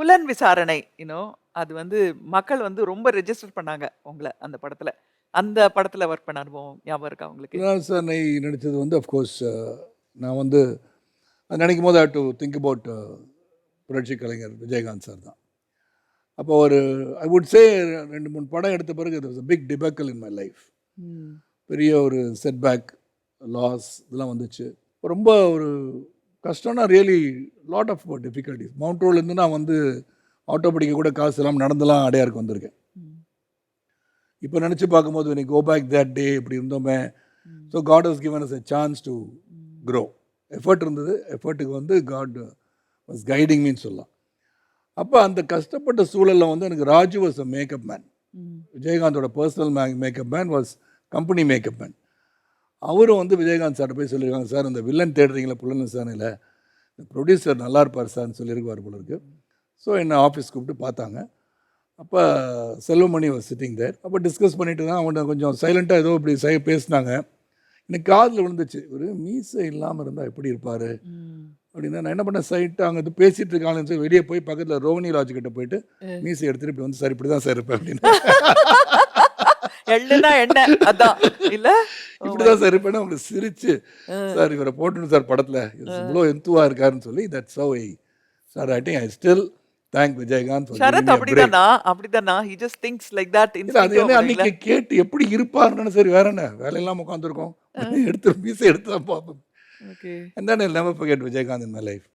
புலன் விசாரணை அது வந்து மக்கள் வந்து ரொம்ப ரெஜிஸ்டர் பண்ணாங்க உங்கள அந்த படத்துல. அந்த படத்துல ஒர்க் பண்ண அனுபவம் ஞாபகம் இருக்கா உங்களுக்கு? குணால் சார் நடித்தது வந்து அஃப்கோர்ஸ் நான் வந்து அது நினைக்கும் போது ஐ டு திங்க் அபவுட் புரட்சி கலைஞர் விஜயகாந்த் சார் தான். அப்போ ஒரு ஐ வுட் சே 2-3 படம் எடுத்த பிறகு it was big debacle in my life. பெரிய ஒரு செட்பேக், லாஸ் இதெல்லாம் வந்துச்சு. ரொம்ப ஒரு கஷ்டம்னா really lot of difficulties. Mount ரோட்லேருந்து நான் வந்து ஆட்டோ படிக்க கூட காசு இல்லாமல் நடந்தெல்லாம் அடையாருக்கு வந்திருக்கேன். இப்போ நினச்சி பார்க்கும்போது நீ கோ பேக் தட் டே இப்படி இருந்தோமே. So God has given us a chance to grow. Effort இருந்தது, எஃபர்ட்டுக்கு வந்து காட் வாஸ் கைடிங் மீன்னு சொல்லலாம். அப்போ அந்த கஷ்டப்பட்ட சூழலில் வந்து எனக்கு Raju was a makeup man. விஜயகாந்தோட personal makeup man was company makeup man. அவரும் வந்து விஜயகாந்த் சார்ட்ட போய் சொல்லியிருக்காங்க, சார் இந்த வில்லன் தேடுறீங்களா புலன் விசாரணையில், இந்த ப்ரொடியூசர் நல்லா இருப்பார் சார்னு சொல்லியிருக்கார் போல இருக்கு. ஸோ என்னை ஆஃபீஸ் கூப்பிட்டு பார்த்தாங்க. அப்போ செல்வமணி வாஸ் சிட்டிங் தேர். அப்போ டிஸ்கஸ் பண்ணிட்டு தான் அவனை கொஞ்சம் சைலண்ட்டாக ஏதோ இப்படி பேசினாங்க. எனக்கு காதில் விழுந்துச்சு, ஒரு மீசை இல்லாமல் இருந்தால் எப்படி இருப்பார் அப்படின்னா. நான் என்ன பண்ணேன், சைட்டாக அங்கே இது பேசிகிட்டு இருக்காங்கன்னு சொல்லி வெளியே போய் பக்கத்தில் ரோஹினி ராஜ் கிட்ட போயிட்டு மீசை எடுத்துகிட்டு இப்படி வந்து சார் இப்படி தான் சார் இருப்பேன் அப்படின்னு. இப்படிதான் சார் இருப்பேன். உங்களுக்கு சிரிச்சு சார் இவரை போட்டுன்னு சார் படத்தில் இவ்வளோ எந்துவா இருக்காருன்னு சொல்லி that's how I start acting. I still thank Vijayakanth for giving me a break. அப்படிதானா he just thinks like that. அது என்ன அன்னைக்கு கேட்டு எப்படி இருப்பாருன்னு, சரி வேற என்ன வேலையெல்லாம் உட்காந்துருக்கோம், எடுத்து மீசை எடுத்து தான் பார்ப்போம். And then I'll never forget Vijayakanth in my life.